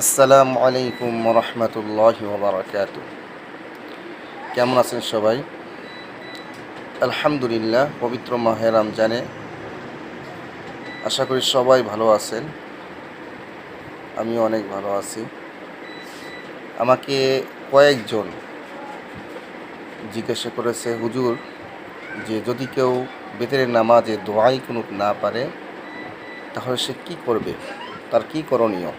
আসসালামু আলাইকুম রহমতুল্লাহি ওয়া বারাকাতুহু। কেমন আছেন সবাই? আলহামদুলিল্লাহ, পবিত্র মাহে রমজানে আশা করি সবাই ভালো আছেন। আমিও অনেক ভালো আছি। আমাকে কয়েকজন জিজ্ঞাসা করেছে, হুজুর, যে যদি কেউ বেতের নামাজে দোয়াই কুনুত না পারে তাহলে সে কি করবে, তার কি করণীয়?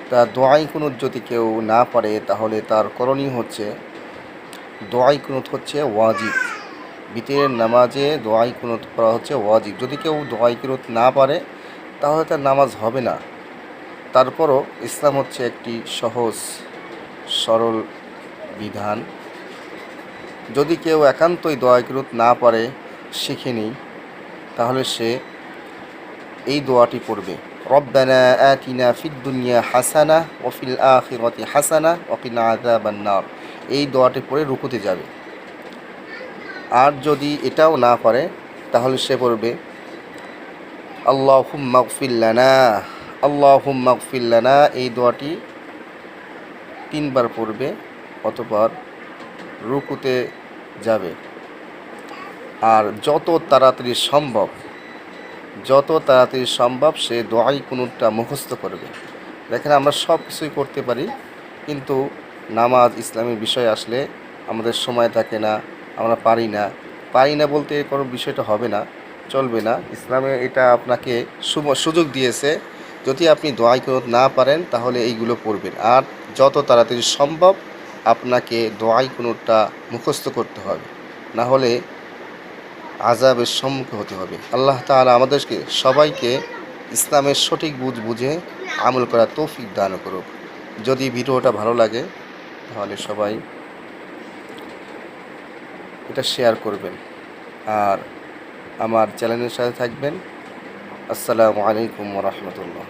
তা দোয়াই কুনুত যদি কেউ না পারে তাহলে তার করণীয় হচ্ছে, দোয়াই কুনুত হচ্ছে ওয়াজিব। বিতের নামাজে দোয়াই কুনুত করা হচ্ছে ওয়াজিব। যদি কেউ দোয়াই কুনুত না পারে তাহলে তার নামাজ হবে না। তারপরও ইসলাম হচ্ছে একটি সহজ সরল বিধান। যদি কেউ একান্তই দোয়াই কুনুত না পারে, শিখেনি, তাহলে সে এই দোয়াটি পড়বে, রব্বানা আতিনা ফিদ দুনিয়া হাসানা ওয়া ফিল আখিরাতি হাসানা ওয়া কিনা আযাবান নার। এই দোয়াটি পড়ে রুকুতে যাবে। আর যদি এটাও না পারে তাহলে সে পড়বে, আল্লাহুম্মা গফির লানা, আল্লাহুম্মা গফির লানা। এই দোয়াটি 3 বার পড়বে, অতঃপর রুকুতে যাবে। আর যত তাড়াতাড়ি সম্ভব সে দোয়াই কুনুতটা মুখস্থ করবে। দেখেন, আমরা সব কিছুই করতে পারি, কিন্তু নামাজ ইসলামের বিষয় আসলে আমাদের সময় থাকে না, আমরা পারি না বলতে কোনো বিষয়টা হবে না, চলবে না। ইসলামে এটা আপনাকে সুযোগ দিয়েছে, যদি আপনি দোয়াই কুনুত না পারেন তাহলে এইগুলো পড়বেন। আর যত তাড়াতাড়ি সম্ভব আপনাকে দোয়াই কুনুতটা মুখস্থ করতে হবে, না হলে আযাবের সম্মুখীন হতে হবে। আল্লাহ তাআলা আমাদেরকে সবাইকে ইসলামের সঠিক বুঝে আমল করার তৌফিক দান করুক। যদি ভিডিওটা ভালো লাগে তাহলে সবাই এটা শেয়ার করবেন আর আমার চ্যানেলের সাথে থাকবেন। আসসালামু আলাইকুম ওয়া রাহমাতুল্লাহ।